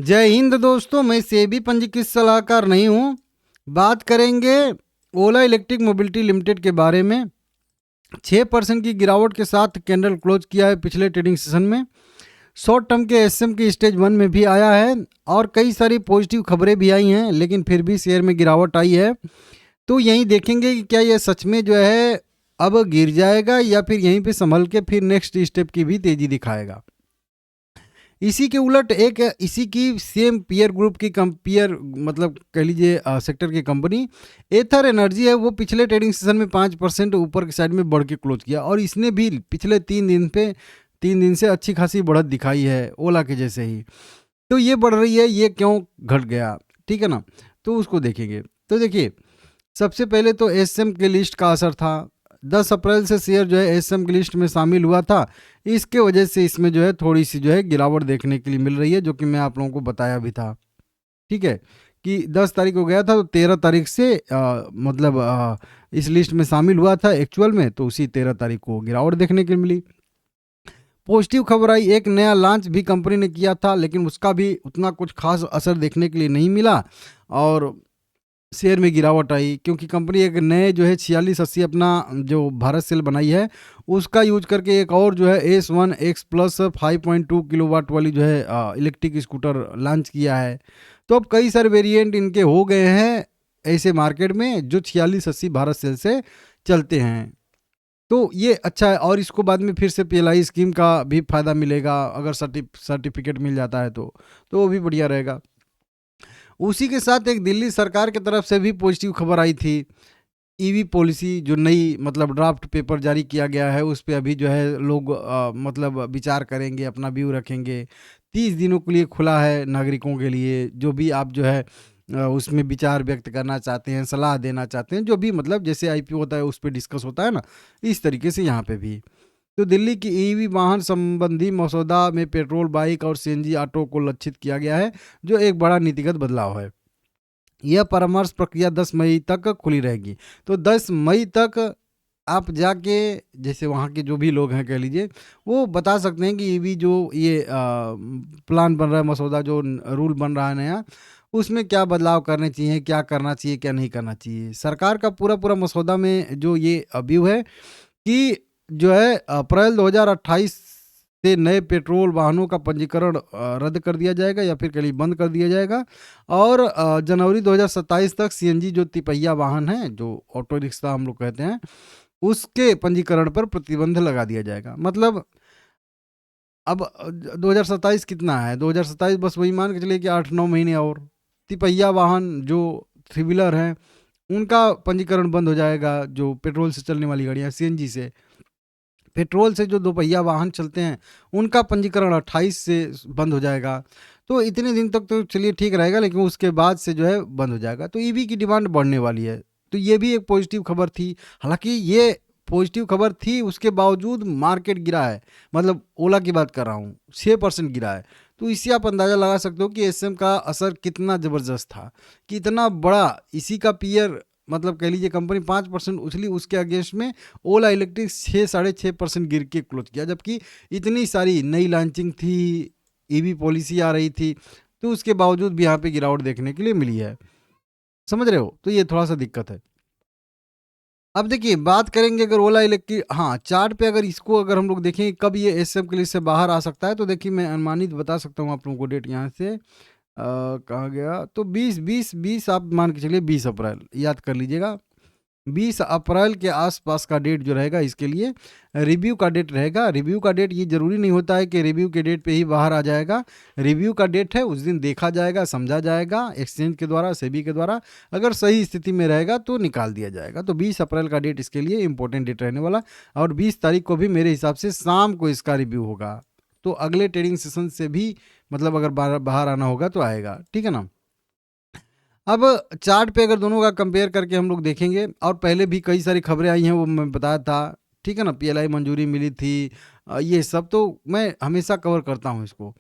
जय हिंद दोस्तों, मैं सेबी पंजीकृत सलाहकार नहीं हूँ। बात करेंगे ओला इलेक्ट्रिक मोबिलिटी लिमिटेड के बारे में। 6% की गिरावट के साथ कैंडल क्लोज किया है पिछले ट्रेडिंग सेशन में। शॉर्ट टर्म के एसएम की स्टेज 1 में भी आया है और कई सारी पॉजिटिव खबरें भी आई हैं, लेकिन फिर भी शेयर में गिरावट आई है। तो यहीं देखेंगे कि क्या यह सच में जो है अब गिर जाएगा या फिर यहीं पे संभल के फिर नेक्स्ट स्टेप की भी तेजी दिखाएगा। इसी के उलट एक इसी की सेम पीयर ग्रुप की पीयर मतलब कह लीजिए सेक्टर की कंपनी एथर एनर्जी है, वो पिछले ट्रेडिंग सेशन में 5% ऊपर की साइड में बढ़ के क्लोज किया और इसने भी पिछले 3 दिन से अच्छी खासी बढ़त दिखाई है ओला के जैसे ही। तो ये बढ़ रही है, ये क्यों घट गया, ठीक है ना, तो उसको देखेंगे। तो देखिए, सबसे पहले तो एसएम के लिस्ट का असर था। 10 अप्रैल से शेयर जो है एसएम की लिस्ट में शामिल हुआ था, इसके वजह से इसमें जो है थोड़ी सी जो है गिरावट देखने के लिए मिल रही है, जो कि मैं आप लोगों को बताया भी था। ठीक है कि 10 तारीख को गया था तो 13 तारीख से इस लिस्ट में शामिल हुआ था एक्चुअल में, तो उसी 13 तारीख को गिरावट देखने के लिए मिली। पॉजिटिव खबर आई, एक नया लॉन्च भी कंपनी ने किया था, लेकिन उसका भी उतना कुछ खास असर देखने के लिए नहीं मिला और शेयर में गिरावट आई, क्योंकि कंपनी एक नए जो है 4680 अपना जो भारत सेल बनाई है उसका यूज करके एक और जो है S1X+ 5.2 किलोवाट वाली जो है इलेक्ट्रिक स्कूटर लॉन्च किया है। तो अब कई सारे वेरिएंट इनके हो गए हैं ऐसे मार्केट में जो 4680 भारत सेल से चलते हैं। तो ये अच्छा है और इसको बाद में फिर से पीएलआई स्कीम का भी फायदा मिलेगा, अगर सर्टिफिकेट मिल जाता है तो वो भी बढ़िया रहेगा। उसी के साथ एक दिल्ली सरकार की तरफ से भी पॉजिटिव खबर आई थी। ईवी पॉलिसी जो नई मतलब ड्राफ्ट पेपर जारी किया गया है, उस पे अभी जो है लोग मतलब विचार करेंगे, अपना व्यू रखेंगे। 30 दिनों के लिए खुला है नागरिकों के लिए, जो भी आप जो है उसमें विचार व्यक्त करना चाहते हैं, सलाह देना चाहते हैं, जो भी मतलब जैसे आईपीओ होता है उस पर डिस्कस होता है ना, इस तरीके से यहाँ पे भी। तो दिल्ली की ईवी वाहन संबंधी मसौदा में पेट्रोल बाइक और सीएनजी ऑटो को लक्षित किया गया है, जो एक बड़ा नीतिगत बदलाव है। यह परामर्श प्रक्रिया 10 मई तक खुली रहेगी। तो 10 मई तक आप जाके जैसे वहाँ के जो भी लोग हैं कह लीजिए, वो बता सकते हैं कि ईवी जो ये प्लान बन रहा है, मसौदा जो रूल बन रहा है नया, उसमें क्या बदलाव करने चाहिए, क्या करना चाहिए, क्या नहीं करना चाहिए। सरकार का पूरा पूरा मसौदा में जो ये व्यू है कि जो है अप्रैल 2028 से नए पेट्रोल वाहनों का पंजीकरण रद्द कर दिया जाएगा या फिर कहीं बंद कर दिया जाएगा और जनवरी 2027 तक सीएनजी जो तिपहिया वाहन है, जो ऑटो रिक्शा हम लोग कहते हैं, उसके पंजीकरण पर प्रतिबंध लगा दिया जाएगा। मतलब अब 2027 कितना है, 2027 बस वही मान के चलिए कि 8-9 महीने और। तिपहिया वाहन जो थ्री व्हीलर हैं उनका पंजीकरण बंद हो जाएगा, जो पेट्रोल से चलने वाली गाड़ियाँ, सीएनजी से। पेट्रोल से जो दोपहिया वाहन चलते हैं उनका पंजीकरण 28 से बंद हो जाएगा। तो इतने दिन तक तो चलिए ठीक रहेगा, लेकिन उसके बाद से जो है बंद हो जाएगा। तो ईवी की डिमांड बढ़ने वाली है, तो ये भी एक पॉजिटिव खबर थी। हालांकि ये पॉजिटिव खबर थी, उसके बावजूद मार्केट गिरा है। मतलब ओला की बात कर रहा हूँ, 6% गिरा है। तो इससे आप अंदाज़ा लगा सकते हो कि एसएम का असर कितना ज़बरदस्त था, कि इतना बड़ा इसी का पीयर मतलब कह लीजिए कंपनी 5% उछली, उसके अगेंस्ट में ओला इलेक्ट्रिक 6-6.5% गिर के क्लोज किया, जबकि इतनी सारी नई लॉन्चिंग थी, ईवी पॉलिसी आ रही थी, तो उसके बावजूद भी यहाँ पे गिरावट देखने के लिए मिली है। समझ रहे हो, तो ये थोड़ा सा दिक्कत है। अब देखिए, बात करेंगे अगर ओला इलेक्ट्रिक, हाँ चार्ट पे अगर इसको अगर हम लोग देखें कब ये एसएम के लिस्ट से बाहर आ सकता है, तो देखिए मैं अनुमानित बता सकता हूँ आप लोगों को डेट यहाँ से कहाँ गया, तो 20 आप मान के चलिए 20 अप्रैल याद कर लीजिएगा। 20 अप्रैल के आसपास का डेट जो रहेगा इसके लिए रिव्यू का डेट रहेगा। रिव्यू का डेट ये जरूरी नहीं होता है कि रिव्यू के डेट पे ही बाहर आ जाएगा। रिव्यू का डेट है, उस दिन देखा जाएगा, समझा जाएगा एक्सचेंज के द्वारा, सेबी के द्वारा। अगर सही स्थिति में रहेगा तो निकाल दिया जाएगा। तो 20 अप्रैल का डेट इसके लिए इंपॉर्टेंट डेट रहने वाला, और 20 तारीख को भी मेरे हिसाब से शाम को इसका रिव्यू होगा। तो अगले ट्रेडिंग सेशन से भी मतलब अगर बाहर आना होगा तो आएगा, ठीक है ना। अब चार्ट पे अगर दोनों का कंपेयर करके हम लोग देखेंगे, और पहले भी कई सारी खबरें आई हैं वो मैं बताया था, ठीक है ना, पीएलआई मंजूरी मिली थी, ये सब तो मैं हमेशा कवर करता हूँ इसको।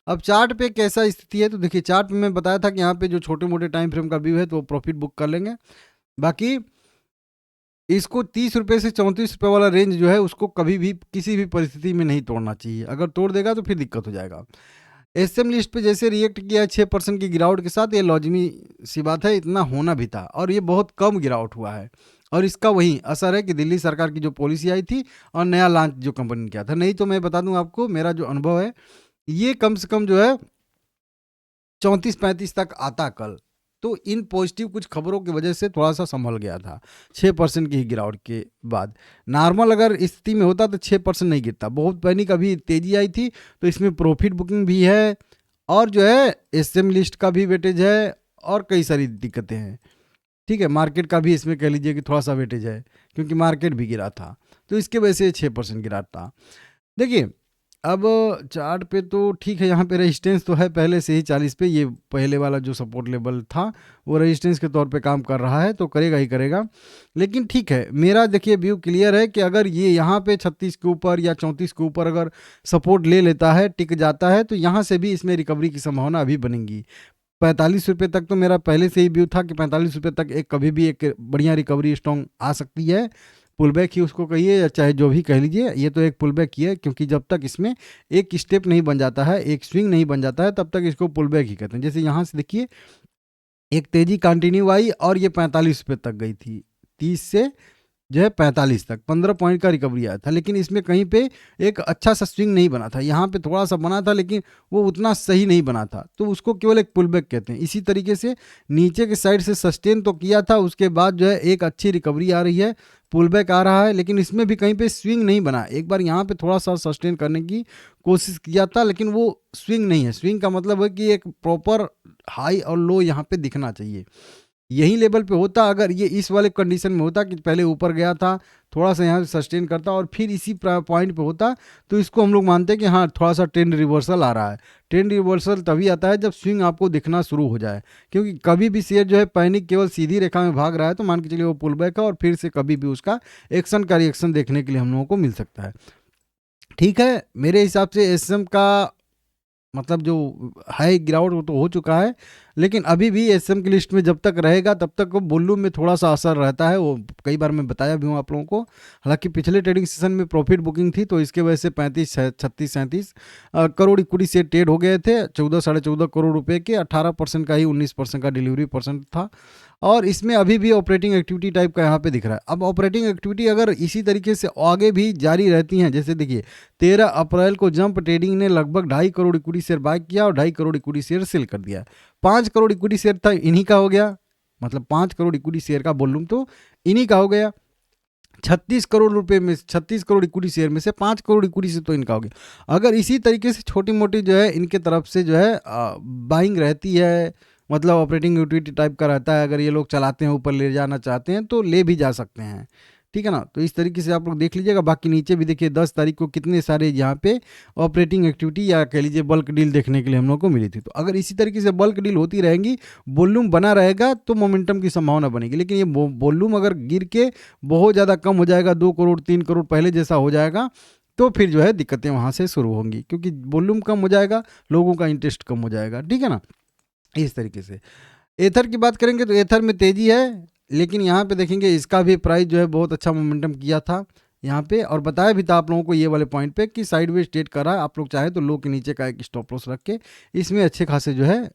अब चार्ट पे कैसा स्थिति है, तो देखिए चार्ट में मैं बताया था कि यहाँ पे जो छोटे मोटे टाइम फ्रेम का व्यू है तो वो प्रॉफिट बुक कर लेंगे। बाकी इसको 30 रुपये से 34 रुपये वाला रेंज जो है उसको कभी भी किसी भी परिस्थिति में नहीं तोड़ना चाहिए। अगर तोड़ देगा तो फिर दिक्कत हो जाएगा। एसएम लिस्ट पे जैसे रिएक्ट किया 6% की गिरावट के साथ, ये लाजिमी सी बात है, इतना होना भी था और ये बहुत कम गिरावट हुआ है। और इसका वही असर है कि दिल्ली सरकार की जो पॉलिसी आई थी और नया लॉन्च जो कंपनी ने किया था। नहीं तो मैं बता दूं आपको, मेरा जो अनुभव है, ये कम से कम जो है 34-35 तक आता कल। तो इन पॉजिटिव कुछ खबरों की वजह से थोड़ा सा संभल गया था 6% की गिरावट के बाद। नॉर्मल अगर स्थिति में होता तो 6% नहीं गिरता। बहुत पैनिक अभी तेजी आई थी, तो इसमें प्रॉफिट बुकिंग भी है और जो है एसएम लिस्ट का भी वेटेज है और कई सारी दिक्कतें हैं। ठीक है, मार्केट का भी इसमें कह लीजिए कि थोड़ा सा वेटेज है, क्योंकि मार्केट भी गिरा था, तो इसके वजह से 6% गिरा था। देखिए, अब चार्ट पे तो ठीक है, यहाँ पे रेजिस्टेंस तो है पहले से ही 40 पे। ये पहले वाला जो सपोर्ट लेवल था वो रेजिस्टेंस के तौर पे काम कर रहा है, तो करेगा ही करेगा। लेकिन ठीक है, मेरा देखिए व्यू क्लियर है कि अगर ये यहाँ पे 36 के ऊपर या 34 के ऊपर अगर सपोर्ट ले लेता है, टिक जाता है, तो यहाँ से भी इसमें रिकवरी की संभावना अभी बनेगी। 45 रुपये तक तो मेरा पहले से ही व्यू था कि 45 रुपये तक एक कभी भी एक बढ़िया रिकवरी स्ट्रॉन्ग आ सकती है। पुल बैक ही उसको कहिए या चाहे जो भी कह लीजिए, ये तो एक पुल बैक ही है, क्योंकि जब तक इसमें एक स्टेप नहीं बन जाता है, एक स्विंग नहीं बन जाता है, तब तक इसको पुल बैक ही कहते हैं। जैसे यहाँ से देखिए, एक तेजी कंटिन्यू आई और ये 45 रुपये तक गई थी, 30 से जो है 45 तक 15 पॉइंट का रिकवरी आया था। लेकिन इसमें कहीं पे एक अच्छा सा स्विंग नहीं बना था। यहाँ पे थोड़ा सा बना था, लेकिन वो उतना सही नहीं बना था, तो उसको केवल एक पुल बैक कहते हैं। इसी तरीके से नीचे के साइड से सस्टेन तो किया था, उसके बाद जो है एक अच्छी रिकवरी आ रही है, पुल बैक आ रहा है, लेकिन इसमें भी कहीं पे स्विंग नहीं बना। एक बार यहाँ पे थोड़ा सा सस्टेन करने की कोशिश किया था, लेकिन वो स्विंग नहीं है। स्विंग का मतलब है कि एक प्रॉपर हाई और लो यहाँ पे दिखना चाहिए। यही लेवल पे होता, अगर ये इस वाले कंडीशन में होता कि पहले ऊपर गया था, थोड़ा सा यहाँ से सस्टेन करता और फिर इसी पॉइंट पे होता, तो इसको हम लोग मानते हैं कि हाँ थोड़ा सा ट्रेंड रिवर्सल आ रहा है। ट्रेंड रिवर्सल तभी आता है जब स्विंग आपको दिखना शुरू हो जाए, क्योंकि कभी भी शेयर जो है पैनिक केवल सीधी रेखा में भाग रहा है, तो मान के चलिए वो पुल बैक है और फिर से कभी भी उसका एक्शन का रिएक्शन देखने के लिए हम लोगों को मिल सकता है। ठीक है, मेरे हिसाब से एसएम का मतलब जो है गिरावट वो तो हो चुका है, लेकिन अभी भी एसएम की लिस्ट में जब तक रहेगा तब तक वॉल्यूम में थोड़ा सा असर रहता है। वो कई बार मैं बताया भी हूँ आप लोगों को। हालांकि पिछले ट्रेडिंग सेशन में प्रॉफिट बुकिंग थी, तो इसके वजह से 35 36 37 करोड़ इक्विटी से ट्रेड हो गए थे। 14 साढ़े 14 करोड़ रुपए के 18% का ही 19% का डिलीवरी परसेंट था। और इसमें अभी भी ऑपरेटिंग एक्टिविटी टाइप का यहाँ पे दिख रहा है। अब ऑपरेटिंग एक्टिविटी अगर इसी तरीके से आगे भी जारी रहती हैं, जैसे देखिए 13 अप्रैल को जंप ट्रेडिंग ने लगभग 2.5 करोड़ इक्विटी शेयर बाय किया और 2.5 करोड़ इक्विटी शेयर सेल कर दिया। 5 करोड़ इक्विटी शेयर था इन्हीं का हो गया, मतलब 5 करोड़ इक्विटी शेयर का वॉल्यूम तो इन्हीं का हो गया। 36 करोड़ रुपए में 36 करोड़ इक्विटी शेयर में से 5 करोड़ इक्विटी से तो इनका हो गया। अगर इसी तरीके से छोटी मोटी जो है इनके तरफ से जो है बाइंग रहती है, मतलब ऑपरेटिंग यूटिलिटी टाइप का रहता है, अगर ये लोग चलाते हैं, ऊपर ले जाना चाहते हैं तो ले भी जा सकते हैं। ठीक है ना, तो इस तरीके से आप लोग देख लीजिएगा। बाकी नीचे भी देखिए 10 तारीख को कितने सारे यहाँ पे ऑपरेटिंग एक्टिविटी या कह लीजिए बल्क डील देखने के लिए हम लोग को मिली थी। तो अगर इसी तरीके से बल्क डील होती रहेंगी, वॉल्यूम बना रहेगा, तो मोमेंटम की संभावना बनेगी। लेकिन ये वॉल्यूम अगर गिर के बहुत ज़्यादा कम हो जाएगा, 2 करोड़ 3 करोड़ पहले जैसा हो जाएगा, तो फिर जो है दिक्कतें वहाँ से शुरू होंगी, क्योंकि वॉल्यूम कम हो जाएगा, लोगों का इंटरेस्ट कम हो जाएगा। ठीक है ना, इस तरीके से। एथर की बात करेंगे तो एथर में तेजी है, लेकिन यहाँ पे देखेंगे इसका भी प्राइस जो है बहुत अच्छा मोमेंटम किया था यहाँ पे, और बताया भी था आप लोगों को ये वाले पॉइंट पे कि साइडवेज ट्रेड कर रहा है। आप लोग चाहे तो लो के नीचे का एक स्टॉप लॉस रख के इसमें अच्छे खासे जो है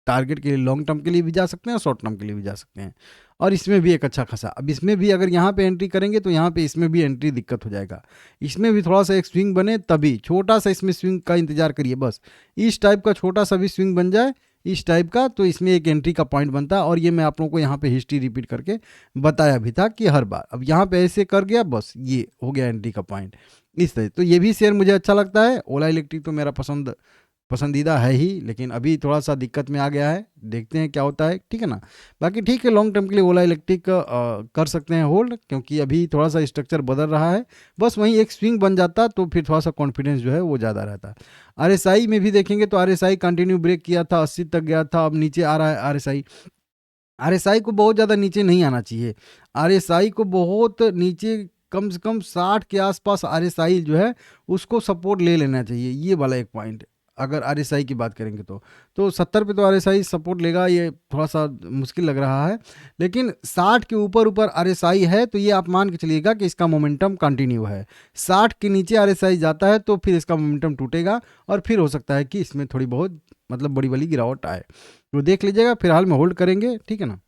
टारगेट के लिए लॉन्ग टर्म के लिए भी जा सकते हैं और शॉर्ट टर्म के लिए भी जा सकते हैं। और इसमें भी एक अच्छा खासा, अब इसमें भी अगर यहाँ पे एंट्री करेंगे तो यहाँ पे इसमें भी एंट्री दिक्कत हो जाएगा। इसमें भी थोड़ा सा एक स्विंग बने, तभी छोटा सा इसमें स्विंग का इंतजार करिए बस। इस टाइप का छोटा सा भी स्विंग बन जाए इस टाइप का, तो इसमें एक एंट्री का पॉइंट बनता है। और ये मैं आप लोगों को यहाँ पे हिस्ट्री रिपीट करके बताया भी था कि हर बार अब यहाँ पे ऐसे कर गया, बस ये हो गया एंट्री का पॉइंट इस तरह। तो ये भी शेयर मुझे अच्छा लगता है। ओला इलेक्ट्रिक तो मेरा पसंदीदा है ही, लेकिन अभी थोड़ा सा दिक्कत में आ गया है, देखते हैं क्या होता है। ठीक है ना, बाकी ठीक है, लॉन्ग टर्म के लिए ओला इलेक्ट्रिक कर सकते हैं होल्ड, क्योंकि अभी थोड़ा सा स्ट्रक्चर बदल रहा है। बस वहीं एक स्विंग बन जाता तो फिर थोड़ा सा कॉन्फिडेंस जो है वो ज़्यादा रहता। आरएसआई में भी देखेंगे तो आरएसआई कंटिन्यू ब्रेक किया था, 80 तक गया था, अब नीचे आ रहा है आरएसआई। आरएसआई को बहुत ज़्यादा नीचे नहीं आना चाहिए। आरएसआई को बहुत नीचे, कम से कम 60 के आसपास आरएसआई जो है उसको सपोर्ट ले लेना चाहिए, ये वाला एक पॉइंट। अगर RSI की बात करेंगे तो 70 पे तो RSI सपोर्ट लेगा, ये थोड़ा सा मुश्किल लग रहा है। लेकिन 60 के ऊपर RSI है तो ये आप मान के चलिएगा कि इसका मोमेंटम कंटिन्यू है। 60 के नीचे RSI जाता है तो फिर इसका मोमेंटम टूटेगा और फिर हो सकता है कि इसमें थोड़ी बहुत मतलब बड़ी वाली गिरावट आए। तो देख लीजिएगा, फिलहाल में होल्ड करेंगे, ठीक है ना।